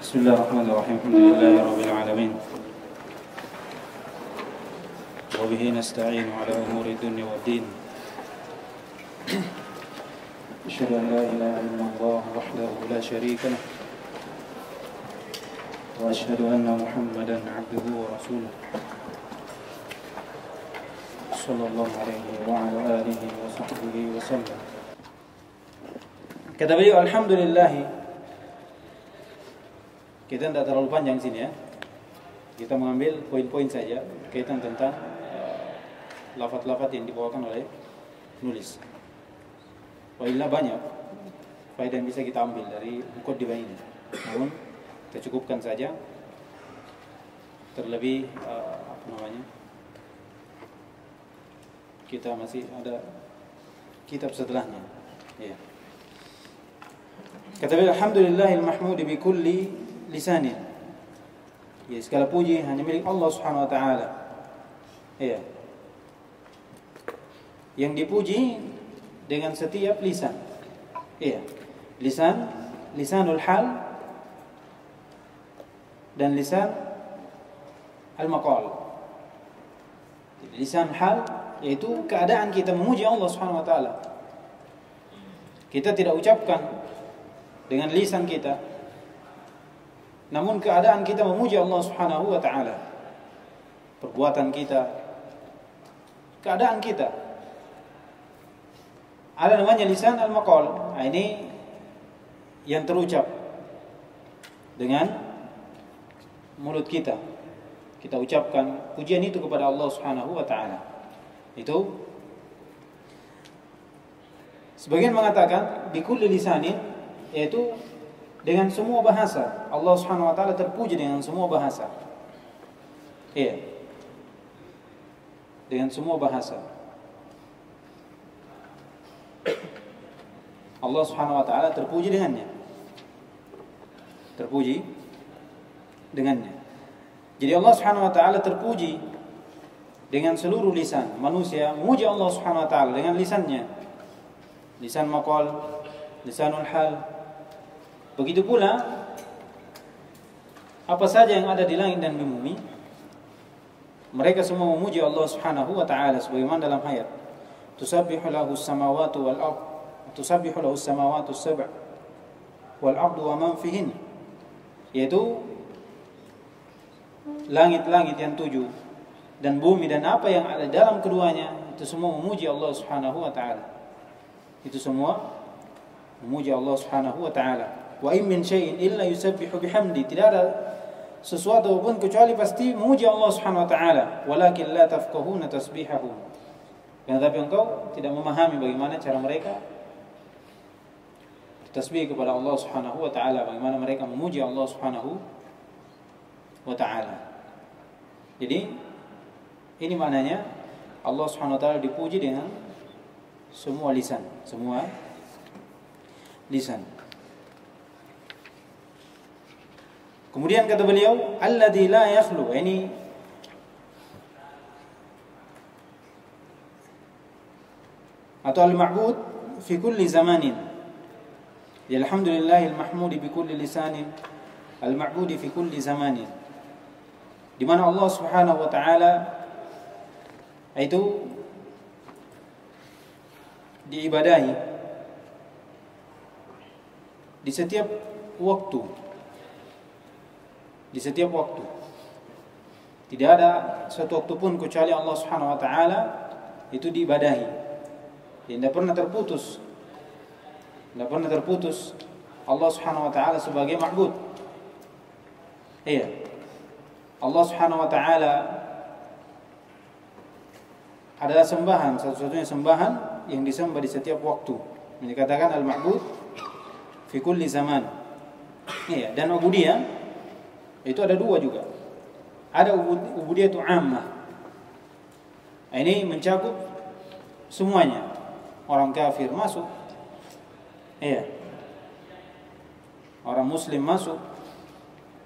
Bismillahirrahmanirrahim. Alhamdulillahirabbil alamin. Wa bihi nasta'inu ala umuri dunya waddin. Asyhadu an la ilaha illallah wahdahu la syarika lah. Wa asyhadu anna Muhammadan 'abduhu wa rasuluh. Sallallahu alaihi wa ala alihi wa sahbihi wa sallam. Kata beliau, alhamdulillah. Kita tidak terlalu panjang sini ya. Kita mengambil poin-poin saja berkaitan tentang lafaz-lafaz yang dibawakan oleh penulis. Wailah banyak faedah yang bisa kita ambil dari muqaddimah ini. Namun kita cukupkan saja. Terlebih kita masih ada kitab setelahnya. Ya. Kata beliau, alhamdulillahil mahmudi bi kulli lisanin. Ya, segala puji hanya milik Allah Subhanahu wa taala. Ya. Yang dipuji dengan setiap lisan. Ya. Lisanul hal dan lisan al-maqal. Lisan hal yaitu keadaan kita memuji Allah Subhanahu wa taala. Kita tidak ucapkan dengan lisan kita, namun keadaan kita memuji Allah Subhanahu wa taala. Perbuatan kita, keadaan kita. Ada namanya lisan al-maqal. Nah, ini yang terucap dengan mulut kita. Kita ucapkan pujian itu kepada Allah Subhanahu wa taala. Itu sebagian mengatakan bikulli lisanin, yaitu dengan semua bahasa. Allah Subhanahu wa taala terpuji dengan semua bahasa. Iya. Dengan semua bahasa. Allah Subhanahu wa taala terpuji dengannya. Terpuji dengannya. Jadi Allah Subhanahu wa taala terpuji dengan seluruh lisan. Manusia memuji Allah Subhanahu wa taala dengan lisannya. Lisan maqal, lisanul hal. Begitu pula apa saja yang ada di langit dan di bumi, mereka semua memuji Allah Subhanahu wa taala sebagaimana dalam ayat, tusabbihu lahu as-samawati wal ard, tusabbihu lahu as-samawati as-sab' wal ardu wa man fihin. Yaitu langit-langit yang 7 dan bumi dan apa yang ada dalam keduanya, itu semua memuji Allah Subhanahu wa taala. Itu semua memuji Allah Subhanahu wa taala. Wa in min syai'in illa yusabbihu bihamdi. Tidak ada sesuatu pun kecuali pasti memuji Allah Subhanahu wa taala. Walakin la tafqahuna tasbihahum. Tapi engkau tidak memahami bagaimana cara mereka tasbih kepada Allah Subhanahu wa taala, bagaimana mereka memuji Allah Subhanahu wa taala. Jadi ini maknanya Allah Subhanahu wa taala dipuji dengan semua lisan, semua lisan. Kemudian kata beliau, alladzi la yakhlu, ini atau al-ma'bud fi kulli zamanin. Ya, alhamdulillahil mahmudi bi kulli lisanin, al-ma'bud fi kulli zamanin. Di mana Allah Subhanahu wa taala itu diibadahi di setiap waktu. Di setiap waktu. Tidak ada satu waktu pun kecuali Allah Subhanahu wa taala itu diibadahi. Tidak pernah terputus. Tidak pernah terputus Allah Subhanahu wa taala sebagai ma'bud. Iya. Allah Subhanahu wa taala adalah sembahan, satu-satunya sembahan yang disembah di setiap waktu. Ini dikatakan al-ma'bud fi kulli zaman. Iya, dan ubudiyah itu ada dua juga. Ada ubudiyah itu ammah. Ini mencakup semuanya. Orang kafir masuk. Iya. Orang muslim masuk.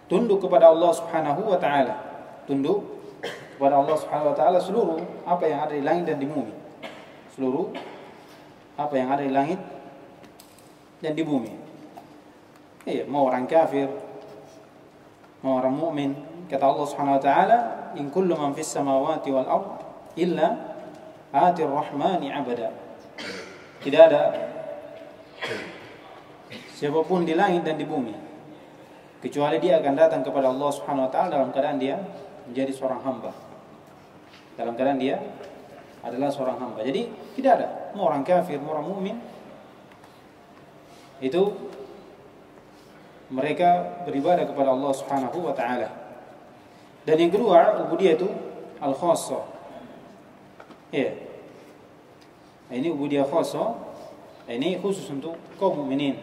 Tunduk kepada Allah Subhanahu wa taala. Tunduk kepada Allah Subhanahu wa taala seluruh apa yang ada di langit dan di bumi. Seluruh apa yang ada di langit dan di bumi. Iya, mau orang kafir, orang mukmin. Kata Allah Subhanahu wa taala, "In kullu man fis samawati wal ard illa atir rahmani abada." Tidak ada siapapun di langit dan di bumi kecuali dia akan datang kepada Allah Subhanahu wa taala dalam keadaan dia menjadi seorang hamba. Dalam keadaan dia adalah seorang hamba. Jadi tidak ada mau orang kafir, mau orang mukmin, itu mereka beribadah kepada Allah Subhanahu wa taala. Dan yang kedua, ubudiyah itu al-khassah. Ya. Ini ubudiyah khassah. Ini khusus untuk kaum mukminin.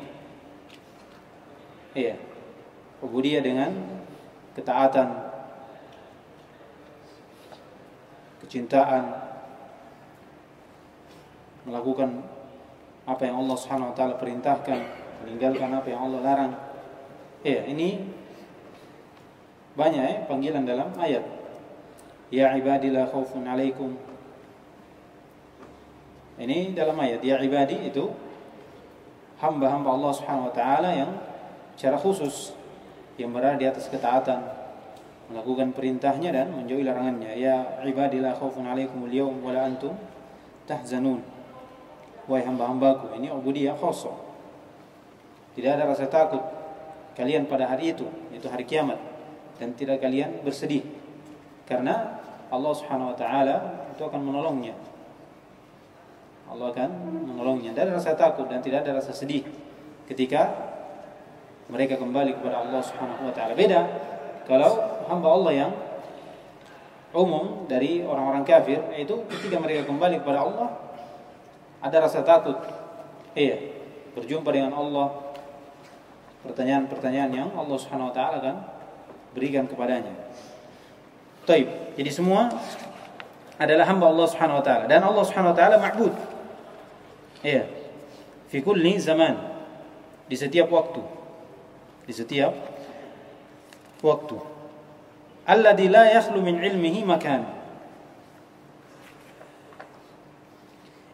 Iya. Ubudiyah dengan ketaatan, kecintaan, melakukan apa yang Allah Subhanahu wa taala perintahkan, meninggalkan apa yang Allah larang. Iya, ini banyak panggilan dalam ayat. Ya ibadi la khaufun alaikum. Ini dalam ayat ya ibadi itu hamba-hamba Allah Subhanahu wa taala yang secara khusus yang berada di atas ketaatan, melakukan perintahnya dan menjauhi larangannya. Ya ibadi la khaufun alaikum al-yawm wa la antum tahzanun. Wahai hamba-hambaku, ini ubudiyah khassah. Tidak ada rasa takut kalian pada hari itu hari kiamat, dan tidak kalian bersedih karena Allah Subhanahu wa taala itu akan menolongnya. Allah akan menolongnya. Tidak ada rasa takut dan tidak ada rasa sedih ketika mereka kembali kepada Allah Subhanahu wa taala. Beda kalau hamba Allah yang umum dari orang-orang kafir, yaitu ketika mereka kembali kepada Allah ada rasa takut. Iya, berjumpa dengan Allah, pertanyaan-pertanyaan yang Allah Subhanahu wa taala akan berikan kepadanya. Taib. Jadi semua adalah hamba Allah Subhanahu wa taala, dan Allah Subhanahu wa taala ma'bud. Iya. Fi kulli zaman, di setiap waktu. Di setiap waktu. Alladzi la yakhlu min ilmihi makan.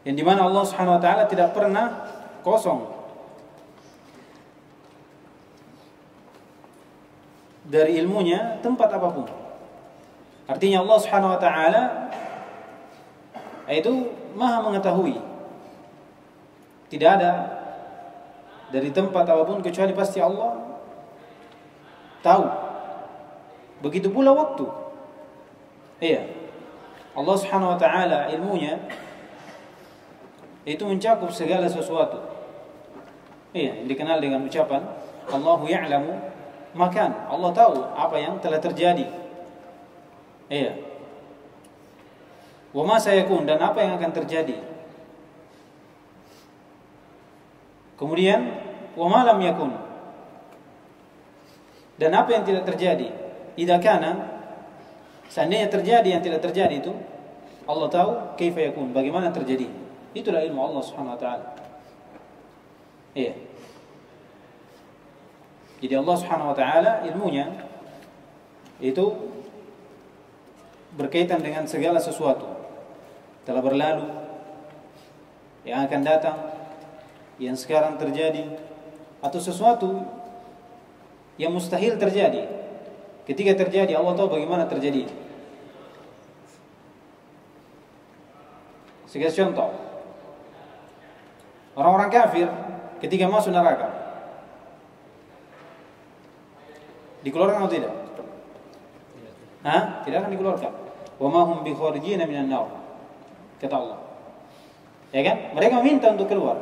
Yang dimana Allah Subhanahu wa taala tidak pernah kosong dari ilmunya tempat apapun. Artinya Allah Subhanahu wa taala itu Maha mengetahui. Tidak ada dari tempat apapun kecuali pasti Allah tahu. Begitu pula waktu. Iya. Allah Subhanahu wa taala ilmunya itu mencakup segala sesuatu. Iya, yang dikenal dengan ucapan Allahu ya'lamu makan. Allah tahu apa yang telah terjadi. Iya. Wa ma sayakun, dan apa yang akan terjadi. Kemudian wa ma lam yakun, dan apa yang tidak terjadi. Idza kana, seandainya terjadi yang tidak terjadi itu Allah tahu kaifa yakun, bagaimana terjadi. Itulah ilmu Allah Subhanahu wa taala. Iya. Jadi Allah Subhanahu wa taala ilmunya itu berkaitan dengan segala sesuatu telah berlalu, yang akan datang, yang sekarang terjadi, atau sesuatu yang mustahil terjadi. Ketika terjadi, Allah tahu bagaimana terjadi. Sebagai contoh, orang-orang kafir ketika masuk neraka dikeluarkan atau tidak? Tidak akan dikeluarkan. Wa ma hum bi kharijina minan nar. Kata Allah. Ya kan? Mereka minta untuk keluar.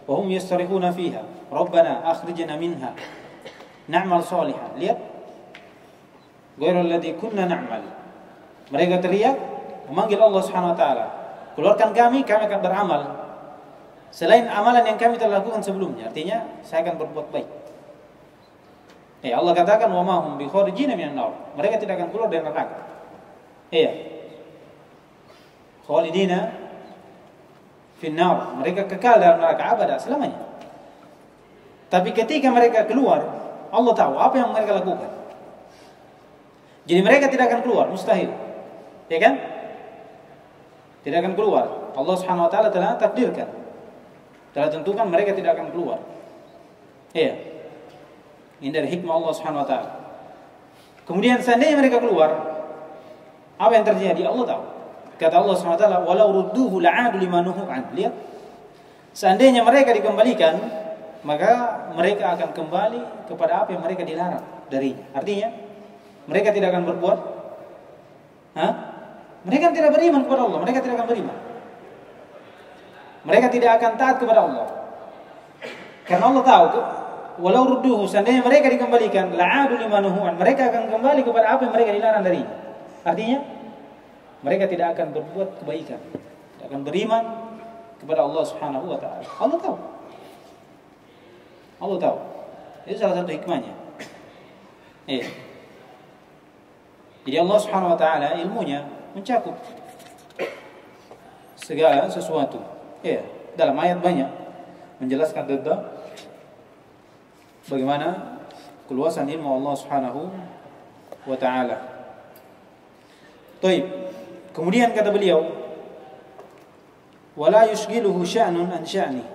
Wa hum yastarihuna fiha. Rabbana akhrijna minha na'mal salihan. Lihat. Ghairal ladzi kunna na'mal. Mereka teriak memanggil Allah Subhanahu wa taala. Keluarkan kami akan beramal selain amalan yang kami telah lakukan sebelumnya. Artinya saya akan berbuat baik. Allah katakan wa ma hum bi kharijina minan nar. Mereka tidak akan keluar dari neraka. Khalidina fin nar. Mereka kekal dalam neraka abada selamanya. Tapi ketika mereka keluar, Allah tahu apa yang mereka lakukan. Jadi mereka tidak akan keluar, mustahil. Ya kan? Tidak akan keluar. Allah Subhanahu wa taala telah takdirkan. Telah tentukan mereka tidak akan keluar. Iya. Ini dari hikmah Allah Subhanahu wa taala. Kemudian seandainya mereka keluar, apa yang terjadi? Allah tahu. Kata Allah SWT, walau rudduhu la'adu limanuhu an. Lihat, seandainya mereka dikembalikan, maka mereka akan kembali kepada apa yang mereka dilarang darinya. Artinya, mereka tidak akan berbuat. Mereka tidak beriman kepada Allah. Mereka tidak akan beriman. Mereka tidak akan taat kepada Allah. Karena Allah tahu, walau rudduhu, seandainya mereka dikembalikan, la'adu limanuhu an, mereka akan kembali kepada apa yang mereka dilarang darinya. Artinya, mereka tidak akan berbuat kebaikan, tidak akan beriman kepada Allah Subhanahu wa taala. Allah tahu. Allah tahu. Itu salah satu hikmahnya. Iya. Jadi Allah Subhanahu wa taala ilmunya mencakup segala sesuatu. Iya, dalam ayat banyak menjelaskan tentang bagaimana keluasan ilmu Allah Subhanahu wa taala. Baik. Kemudian kata beliau, wala yushghiluhu sya'nun an sya'ni.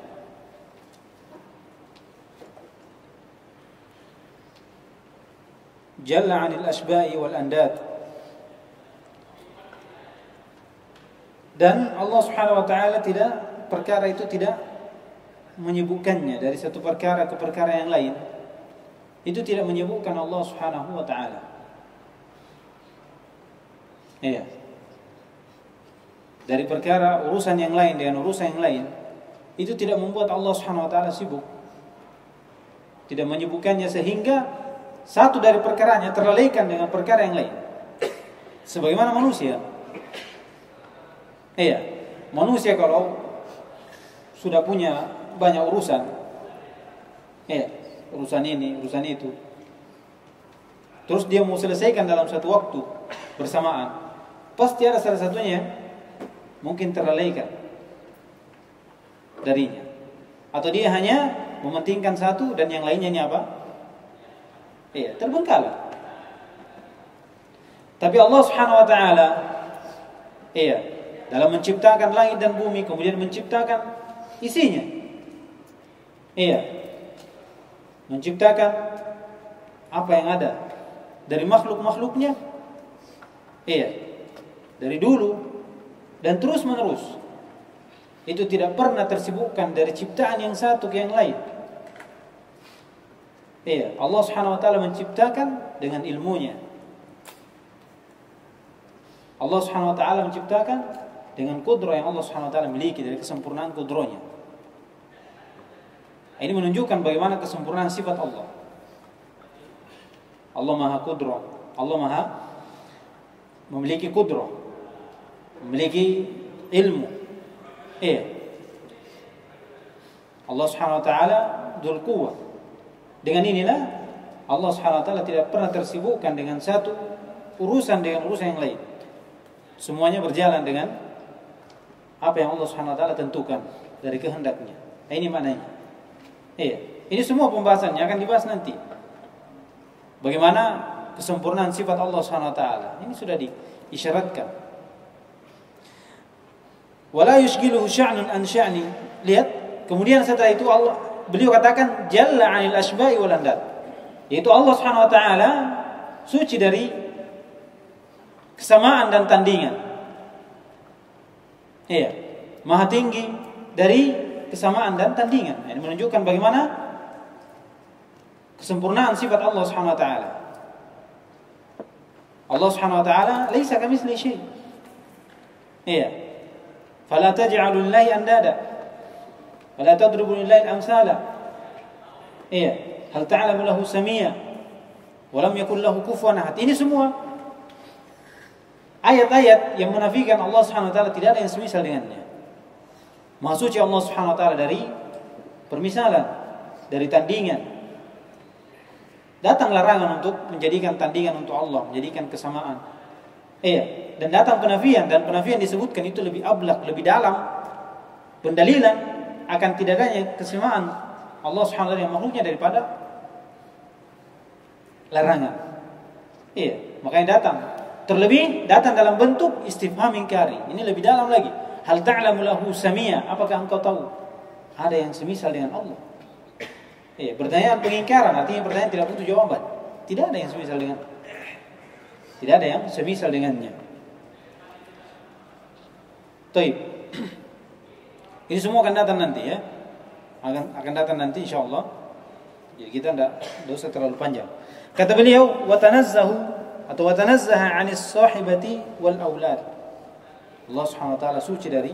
Jalla 'anil asba'i wal andad. Dan Allah Subhanahu wa taala perkara itu tidak menyibukkannya dari satu perkara ke perkara yang lain. Itu tidak menyibukkan Allah Subhanahu wa taala. Iya. Dari perkara urusan yang lain dengan urusan yang lain, itu tidak membuat Allah Subhanahu wa taala sibuk. Tidak menyibukkannya sehingga satu dari perkaranya terlalaikan dengan perkara yang lain. Sebagaimana manusia. Iya. Manusia kalau sudah punya banyak urusan, urusan ini, urusan itu, terus dia mau selesaikan dalam satu waktu bersamaan, pasti ada salah satunya mungkin terlalaikan darinya, atau dia hanya mementingkan satu dan yang lainnya ini apa? Terbengkalai. Tapi Allah Subhanahu wa taala dalam menciptakan langit dan bumi, kemudian menciptakan isinya, menciptakan apa yang ada dari makhluk-makhluknya, dari dulu dan terus menerus, itu tidak pernah tersibukkan dari ciptaan yang satu ke yang lain. Allah Subhanahu wa taala menciptakan dengan ilmunya. Allah Subhanahu wa taala menciptakan dengan kudrah yang Allah Subhanahu wa taala miliki, dari kesempurnaan kudrahnya. Ini menunjukkan bagaimana kesempurnaan sifat Allah. Allah Maha Kudrah. Allah Maha memiliki kudrah, memiliki ilmu. Allah Subhanahu wa taala dzul quwwah. Dengan inilah Allah Subhanahu wa taala tidak pernah tersibukkan dengan satu urusan dengan urusan yang lain. Semuanya berjalan dengan apa yang Allah Subhanahu wa taala tentukan dari kehendaknya. Ini maknanya. Ini semua pembahasannya akan dibahas nanti. Bagaimana kesempurnaan sifat Allah Subhanahu wa taala. Ini sudah diisyaratkan. Wala yushghiluhu sya'nun an sya'ni. Lihat, kemudian setelah itu beliau katakan jalla 'anil asba'i wal andad. Yaitu Allah Subhanahu wa taala suci dari kesamaan dan tandingan. Maha tinggi dari kesamaan dan tandingan. Ini menunjukkan bagaimana kesempurnaan sifat Allah Subhanahu wa taala. Allah Subhanahu wa taala laisa kamitslihi syai'. Fala taj'alu lillahi andada. Fala tadribu lillahi al-amsala. Hal ta'lamu lahu samia wa lam yakul lahu kufuwan ahad. Ini semua ayat-ayat yang menafikan Allah Subhanahu wa taala tidak ada yang semisal dengannya. Maha suci Allah Subhanahu wa taala dari permisalan, dari tandingan. Datang larangan untuk menjadikan tandingan untuk Allah, menjadikan kesamaan. Dan datang penafian, dan penafian disebutkan itu lebih ablaq, lebih dalam pendalilan akan tidak adanya kesamaan Allah Subhanahu wa taala yang makhluknya daripada larangan. Makanya datang. Terlebih datang dalam bentuk istifham ingkari. Ini lebih dalam lagi. Hal ta'lamu lahu samia? Apakah engkau tahu ada yang semisal dengan Allah? Pertanyaan pengingkaran, artinya pertanyaan tidak butuh jawaban. Tidak ada yang semisal dengan Tidak ada yang semisal dengannya. Taib. Ini semua akan datang nanti ya. Akan datang nanti insyaallah. Jadi kita tidak usah terlalu panjang. Kata beliau, wa tanazzahu atau wa tanazzaha 'anis sahibati wal aulad. Allah Subhanahu wa taala suci dari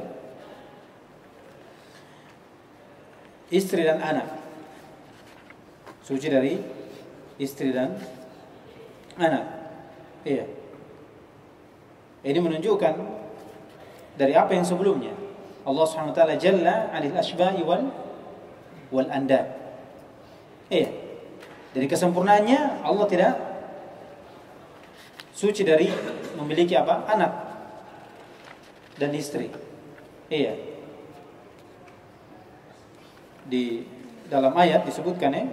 istri dan anak. Suci dari istri dan anak. Iya. Ini menunjukkan dari apa yang sebelumnya. Allah Subhanahu wa taala jalla 'anil asba'i wal andad. Iya. Dari kesempurnaannya Allah tidak suci dari memiliki apa? Anak dan istri. Iya. Di dalam ayat disebutkan ya.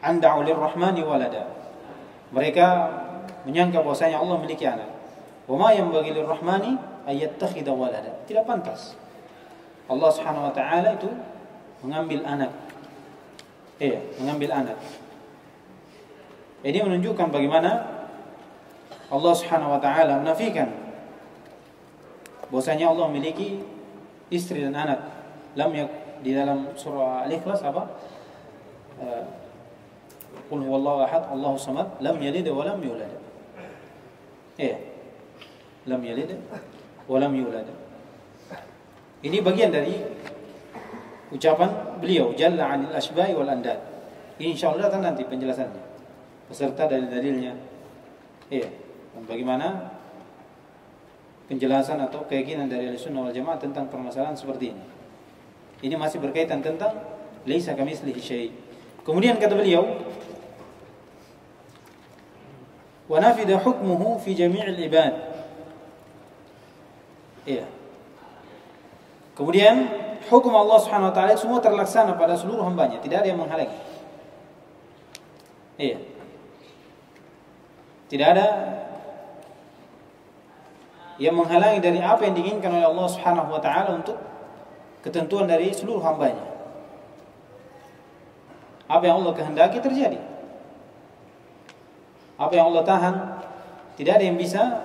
Anda'u lirrahmani walada. Mereka menyangka bahwasanya Allah memiliki anak. Wa ma yanbaghi lirrahmani ay yattakhidha walada. Tidak pantas Allah Subhanahu wa taala itu mengambil anak. Iya, mengambil anak. Ini menunjukkan bagaimana Allah Subhanahu wa taala menafikan bahwasanya Allah memiliki istri dan anak. Di dalam surah Al-Ikhlas apa? Qul huwallahu ahad, Allahus samad, lam yalid wa lam yulad. Iya. Lam yalid wa lam yulad. Ini bagian dari ucapan beliau jalla 'anil asba'i wal andad. Insyaallah datang nanti penjelasannya beserta dalil-dalilnya. Iya. Dan bagaimana penjelasan atau keyakinan dari Ahlussunnah wal Jamaah tentang permasalahan seperti ini. Ini masih berkaitan tentang laisa kamitslihi syai'. Kemudian kata beliau wa nafida hukmuhu fi jami'il ibad. Iya. Kemudian hukum Allah Subhanahu wa taala semua terlaksana pada seluruh hambanya, tidak ada yang menghalangi. Iya. Tidak ada yang menghalangi dari apa yang diinginkan oleh Allah Subhanahu wa taala untuk ketentuan dari seluruh hambanya. Apa yang Allah kehendaki terjadi. Apa yang Allah tahan, tidak ada yang bisa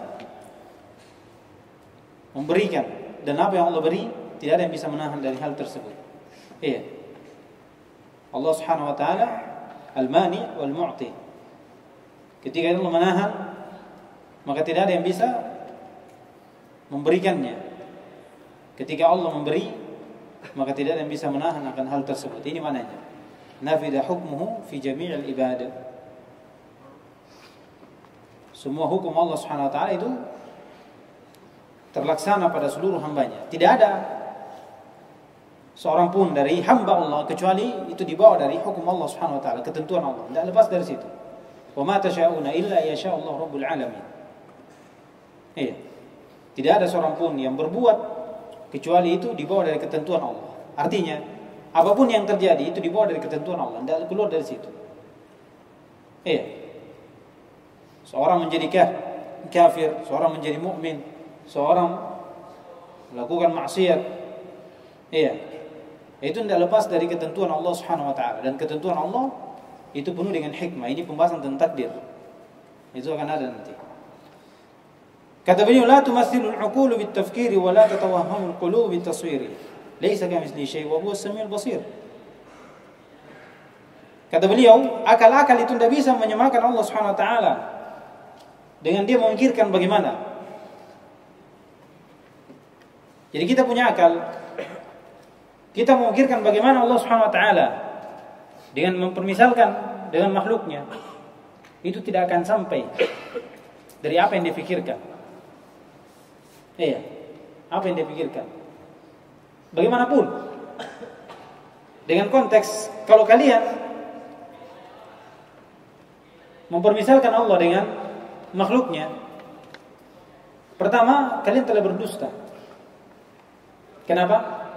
memberikan. Dan apa yang Allah beri, tidak ada yang bisa menahan dari hal tersebut. Iya. Allah Subhanahu wa taala al-mani wal mu'ti. Ketika Allah menahan, maka tidak ada yang bisa memberikannya. Ketika Allah memberi, maka tidak ada yang bisa menahan akan hal tersebut. Ini maknanya. Nafida hukmuhu fi jami'il ibadah. Semua hukum Allah Subhanahu wa taala itu terlaksana pada seluruh hambanya. Tidak ada seorang pun dari hamba Allah kecuali itu dibawa dari hukum Allah Subhanahu wa taala, ketentuan Allah. Tidak lepas dari situ. Wa ma tasyauna illa yasha Allah rabbul alamin. Iya. Tidak ada seorang pun yang berbuat kecuali itu dibawa dari ketentuan Allah. Artinya, apapun yang terjadi itu dibawa dari ketentuan Allah, tidak keluar dari situ. Iya. Seorang menjadi kafir, seorang menjadi mukmin, seorang melakukan maksiat. Iya. Itu tidak lepas dari ketentuan Allah Subhanahu wa taala, dan ketentuan Allah itu penuh dengan hikmah. Ini pembahasan tentang takdir. Itu akan ada nanti. Kata beliau, la tumathilul uqulu bit-tafkiri wa la tatawahhamul qulubu bit-taswiri. Laisa kamitslihi syai' wa huwas samiul basir. Kata beliau, akal-akal itu tidak bisa menyamakan Allah Subhanahu wa taala dengan dia memikirkan bagaimana. Jadi kita punya akal, kita memikirkan bagaimana Allah Subhanahu wa taala dengan mempermisalkan dengan makhluknya, itu tidak akan sampai dari apa yang dipikirkan. Iya, apa yang dipikirkan. Bagaimanapun, dengan konteks kalau kalian mempermisalkan Allah dengan makhluknya, pertama kalian telah berdusta. Kenapa?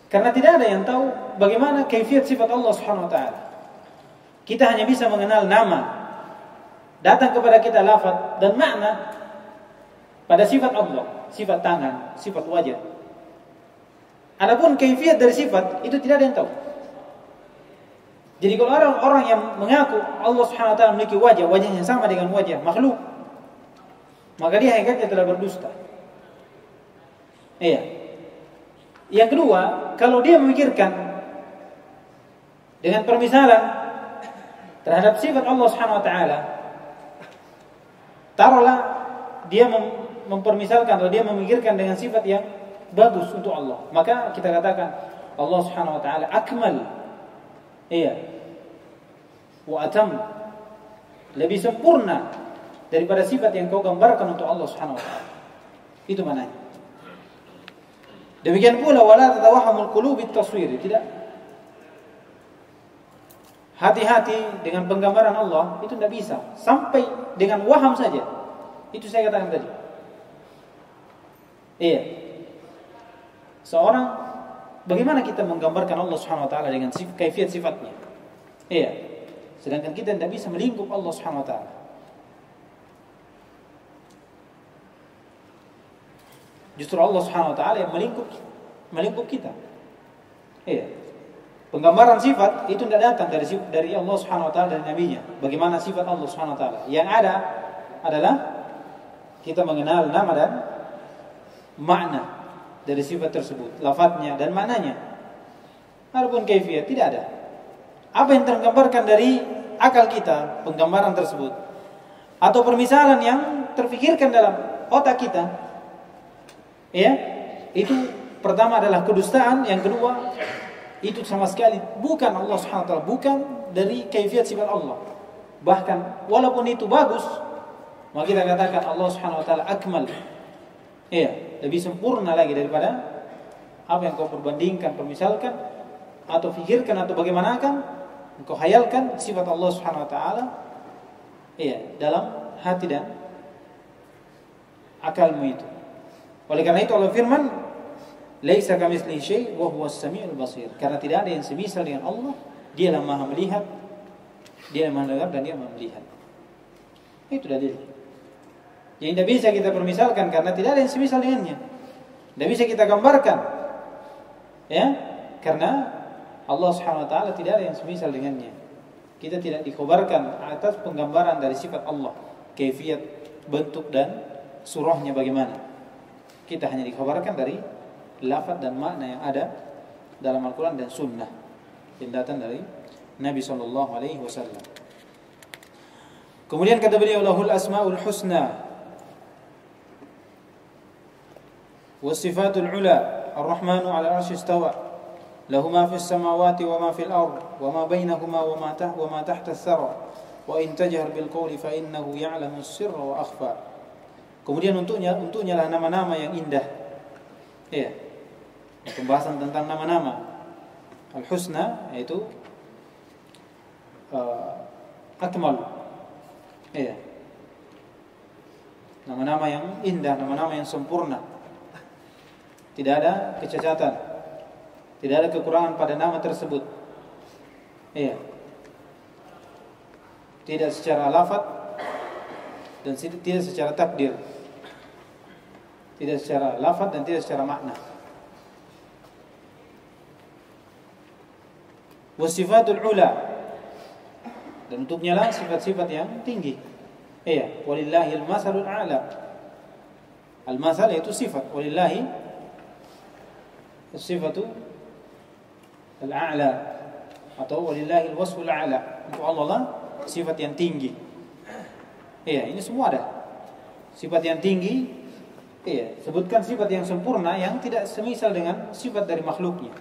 Karena tidak ada yang tahu bagaimana kaifiat sifat Allah Subhanahu wa taala. Kita hanya bisa mengenal nama, datang kepada kita lafaz dan makna pada sifat Allah, sifat tangan, sifat wajah. Adapun kaifiat dari sifat itu tidak ada yang tahu. Jadi kalau orang yang mengaku Allah Subhanahu wa taala memiliki wajahnya sama dengan wajah makhluk, maka dia hakikatnya telah berdusta. Iya. Yang kedua, kalau dia memikirkan dengan permisalan terhadap sifat Allah Subhanahu wa taala, taruhlah dia mempermisalkan atau dia memikirkan dengan sifat yang bagus untuk Allah, maka kita katakan Allah Subhanahu wa taala akmal. Iya. Wa atam. Lebih sempurna daripada sifat yang kau gambarkan untuk Allah Subhanahu wa taala. Itu maknanya. Demikian pula wala tatawahhamul qulub bitaswir, tidak. Hati-hati dengan penggambaran Allah, itu tidak bisa. Sampai dengan waham saja. Itu saya katakan tadi. Iya. Seorang, bagaimana kita menggambarkan Allah Subhanahu wa taala dengan kaifiat sifatnya? Iya. Sedangkan kita tidak bisa melingkup Allah Subhanahu wa taala. Justru Allah Subhanahu wa taala yang melingkup kita. Iya. Penggambaran sifat itu tidak datang dari Allah Subhanahu wa taala dan nabinya. Bagaimana sifat Allah Subhanahu wa taala? Yang ada adalah kita mengenal nama dan makna dari sifat tersebut, lafadznya dan maknanya. Adapun kaifiat tidak ada. Apa yang tergambarkan dari akal kita, penggambaran tersebut, atau permisalan yang terfikirkan dalam otak kita, ya, itu pertama adalah kedustaan, yang kedua itu sama sekali bukan Allah Subhanahu wa taala, bukan dari kaifiat sifat Allah. Bahkan walaupun itu bagus, maka kita katakan Allah Subhanahu wa taala akmal. Iya, lebih sempurna lagi daripada apa yang kau perbandingkan, permisalkan atau fikirkan atau bagaimanakah engkau hayalkan sifat Allah Subhanahu wa taala, iya, dalam hati dan akalmu itu. Oleh karena itu Allah firman, "Laisa kamitslihi syai' wa huwas samiul basir." Karena tidak ada yang semisal dengan Allah, Dialah Maha melihat, Dia Maha mendengar dan Dia Maha melihat. Itu dalil. Yang tidak bisa kita permisalkan karena tidak ada yang semisal dengannya. Tidak bisa kita gambarkan. Ya, karena Allah Subhanahu wa taala tidak ada yang semisal dengannya. Kita tidak dikhabarkan atas penggambaran dari sifat Allah, kaifiat, bentuk dan surahnya bagaimana. Kita hanya dikhabarkan dari lafaz dan makna yang ada dalam Al-Qur'an dan Sunnah yang datang dari Nabi sallallahu alaihi wasallam. Kemudian kata beliau, lahul asmaul husna was sifatul ula, ar-rahmanu 'ala al-'arsy istawa, lahu ma fis samawati wa ma fil ard wa ma bainahuma wa ma tahta ath-thara, wa in tajhar bil qawli fa innahu ya'lamu as-sirra wa akhfa. Kemudian untuknya lah nama-nama yang indah. Ya. Pembahasan tentang nama-nama al-husna yaitu akmal. Ya. Nama-nama yang indah, nama-nama yang sempurna. Tidak ada kecacatan, tidak ada kekurangan pada nama tersebut. Iya. Tidak secara lafaz dan tidak secara takdir. Tidak secara lafaz dan tidak secara makna. Wasifatul ula, dan untuknya lah sifat-sifat yang tinggi. Iya, walillahil masalul a'la. Al-masal yaitu sifat, walillahi sifatu al-a'la atau walillahi al-wasful a'la. Untuk Allah lah sifat yang tinggi. Iya, ini semua ada. Sifat yang tinggi, iya, sebutkan sifat yang sempurna yang tidak semisal dengan sifat dari makhluknya.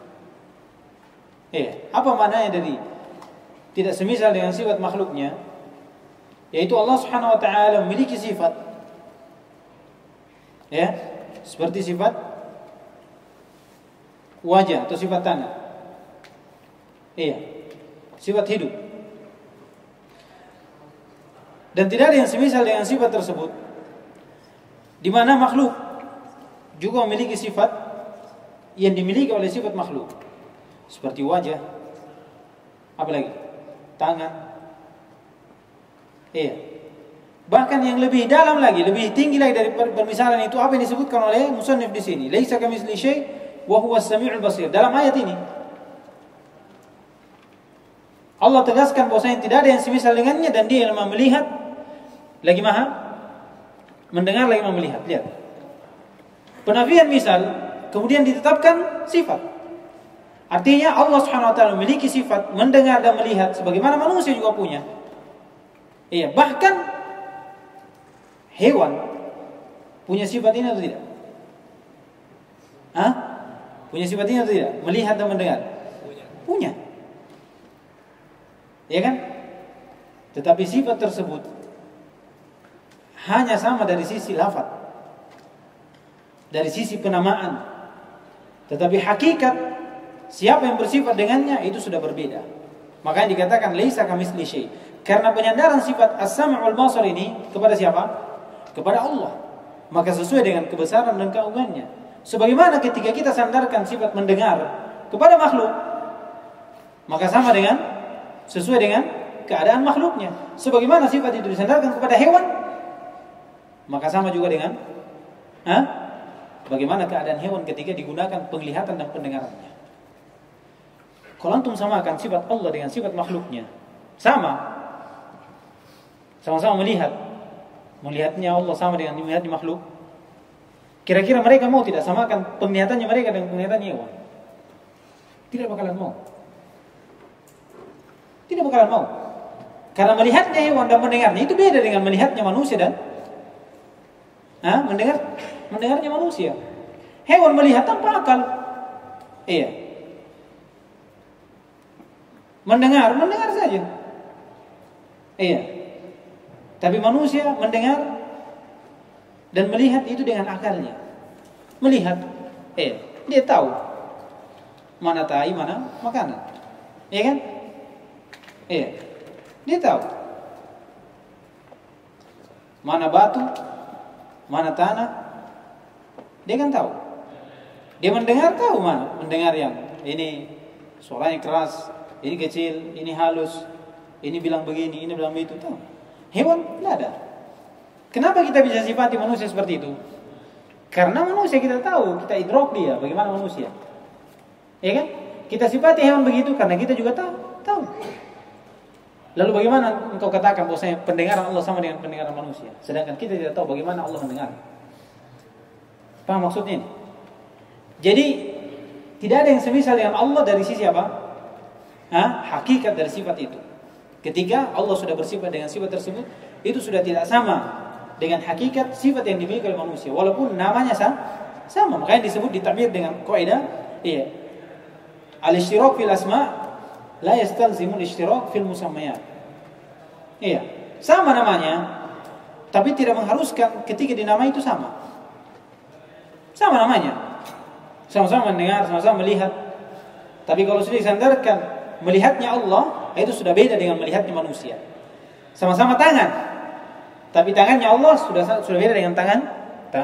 Iya, apa maknanya dari tidak semisal dengan sifat makhluknya? Yaitu Allah Subhanahu wa taala memiliki sifat, ya, seperti sifat wajah atau sifat tangan. Iya, sifat hidup. Dan tidak ada yang semisal dengan sifat tersebut. Di mana makhluk juga memiliki sifat yang dimiliki oleh sifat makhluk. Seperti wajah, apalagi tangan. Iya. Bahkan yang lebih dalam lagi, lebih tinggi lagi dari permisalan itu apa yang disebutkan oleh musannif di sini. Laisa kamitslihi syai' wa huwas samiul basir. Dalam ayat ini Allah tegaskan bahwasanya tidak ada yang semisal dengannya dan Dia yang Maha melihat, lagi Maha mendengar, lagi Maha melihat. Lihat. Penafian misal kemudian ditetapkan sifat. Artinya Allah Subhanahu wa taala memiliki sifat mendengar dan melihat sebagaimana manusia juga punya. Iya, bahkan hewan punya sifat ini atau tidak? Hah? Punya sifat ini atau tidak? Melihat dan mendengar? Punya. Ya kan? Tetapi sifat tersebut hanya sama dari sisi lafaz, dari sisi penamaan. Tetapi hakikat siapa yang bersifat dengannya itu sudah berbeda. Makanya dikatakan laisa kamitsli syai'. Karena penyandaran sifat as-sam' wal basar ini kepada siapa? Kepada Allah. Maka sesuai dengan kebesaran dan keagungannya. Sebagaimana ketika kita sandarkan sifat mendengar kepada makhluk, maka sama dengan sesuai dengan keadaan makhluknya. Sebagaimana sifat itu disandarkan kepada hewan, maka sama juga dengan bagaimana keadaan hewan ketika digunakan penglihatan dan pendengarannya. Kalau antum samakan sifat Allah dengan sifat makhluknya, sama-sama melihatnya Allah sama dengan melihatnya makhluk. Kira-kira mereka mau tidak samakan penglihatannya mereka dengan penglihatan hewan? Tidak bakalan mau. Tidak bakalan mau. Karena melihatnya hewan dan mendengarnya itu beda dengan melihatnya manusia dan mendengarnya manusia. Hewan melihat tanpa akal. Iya. Mendengar saja. Iya. Tapi manusia mendengar dan melihat itu dengan akalnya. Melihat, dia tahu mana tai, mana makanan. Iya kan? Iya. Dia tahu mana batu, mana tanah. Dia kan tahu. Dia mendengar tahu mana, mendengar yang ini suaranya keras, ini kecil, ini halus, ini bilang begini, ini bilang begitu, tahu. Hewan tidak ada. Kenapa kita bisa sifati manusia seperti itu? Karena manusia kita tahu, kita idrok dia bagaimana manusia. Ya kan? Kita sifati hewan begitu karena kita juga tahu. Lalu bagaimana engkau katakan bahwasanya pendengaran Allah sama dengan pendengaran manusia, sedangkan kita tidak tahu bagaimana Allah mendengar? Paham maksudnya ini? Jadi tidak ada yang semisal dengan Allah dari sisi apa? Hakikat dari sifat itu. Ketika Allah sudah bersifat dengan sifat tersebut, itu sudah tidak sama dengan hakikat sifat yang dimiliki oleh manusia. Walaupun namanya sama. Makanya disebut ditakbir dengan kaidah, al-ishtirak fil asma' la yastalzimu al-ishtirak fil musammayat. Iya, sama namanya, tapi tidak mengharuskan ketika dinamai itu sama. Sama namanya. Sama-sama mendengar, sama-sama melihat. Tapi kalau sudah disandarkan melihatnya Allah, itu sudah beda dengan melihatnya manusia. Sama-sama tangan, tapi tangannya Allah sudah beda dengan tangan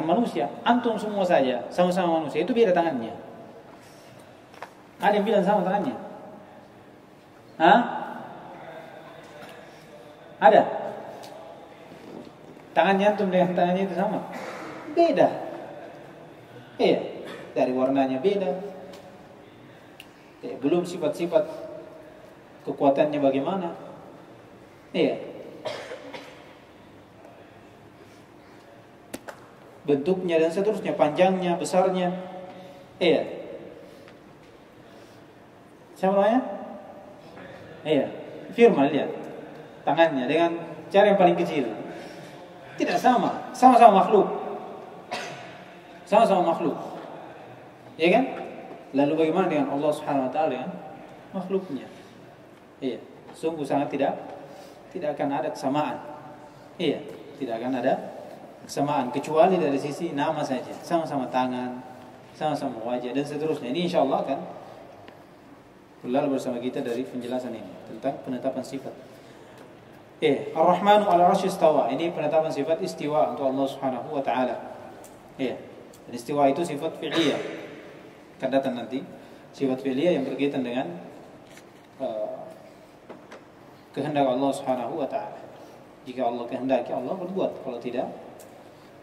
manusia. Antum semua saja sama-sama manusia, itu beda tangannya. Ada yang bilang sama tangannya? Ada? Tangannya antum dengan tangannya itu sama? Beda. Iya, dari warnanya beda. Belum sifat-sifat kekuatannya bagaimana? Iya. Bentuknya dan seterusnya, panjangnya, besarnya. Iya. Siapa namanya? Iya. Firman, lihat. Tangannya dengan cara yang paling kecil. Tidak sama. Sama-sama makhluk. Sama-sama makhluk. Ya kan? Lalu bagaimana dengan Allah Subhanahu wa taala dengan makhluknya? Iya, sungguh sangat tidak akan ada kesamaan. Iya, tidak akan ada kesamaan kecuali dari sisi nama saja. Sama-sama tangan, sama-sama wajah dan seterusnya. Ini insyaallah kan keluar bersama kita dari penjelasan ini tentang penetapan sifat. Ar-Rahmanu 'ala 'arsy istawa. Ini penetapan sifat istiwa untuk Allah Subhanahu wa taala. Iya. Dan istiwa itu sifat fi'liyah. Akan datang nanti sifat fi'liyah yang berkaitan dengan kehendak Allah Subhanahu wa taala. Jika Allah kehendaki, Allah berbuat. Kalau tidak,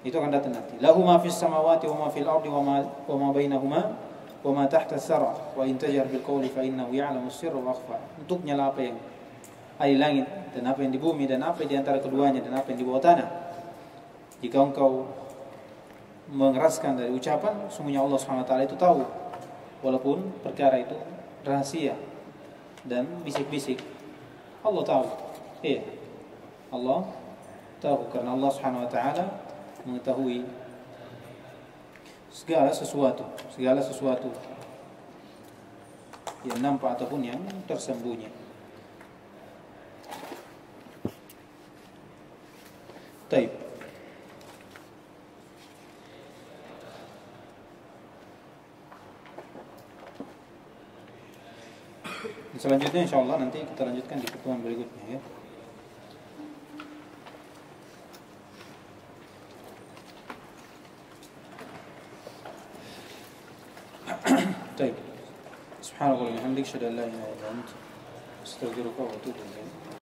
itu akan datang nanti. Lahu ma fis samawati wa ma fil ardi wa ma bainahuma wa ma tahta as-sara wa in tajar bil qawli fa innahu ya'lamu as-sirra wa akhfa. Untuknya lah apa yang ada di langit dan apa yang di bumi dan apa di antara keduanya dan apa yang di bawah tanah. Jika engkau mengeraskan dari ucapan, sungguhnya Allah Subhanahu wa taala itu tahu, walaupun perkara itu rahasia dan bisik-bisik. Allah tahu. Iya. Allah tahu karena Allah Subhanahu wa taala mengetahui segala sesuatu yang nampak ataupun yang tersembunyi. Baik. Selanjutnya insyaallah nanti kita lanjutkan di pertemuan berikutnya ya. طيب سبحانك اللهم وبحمدك اشهد ان لا اله الا انت استغفرك واتوب اليك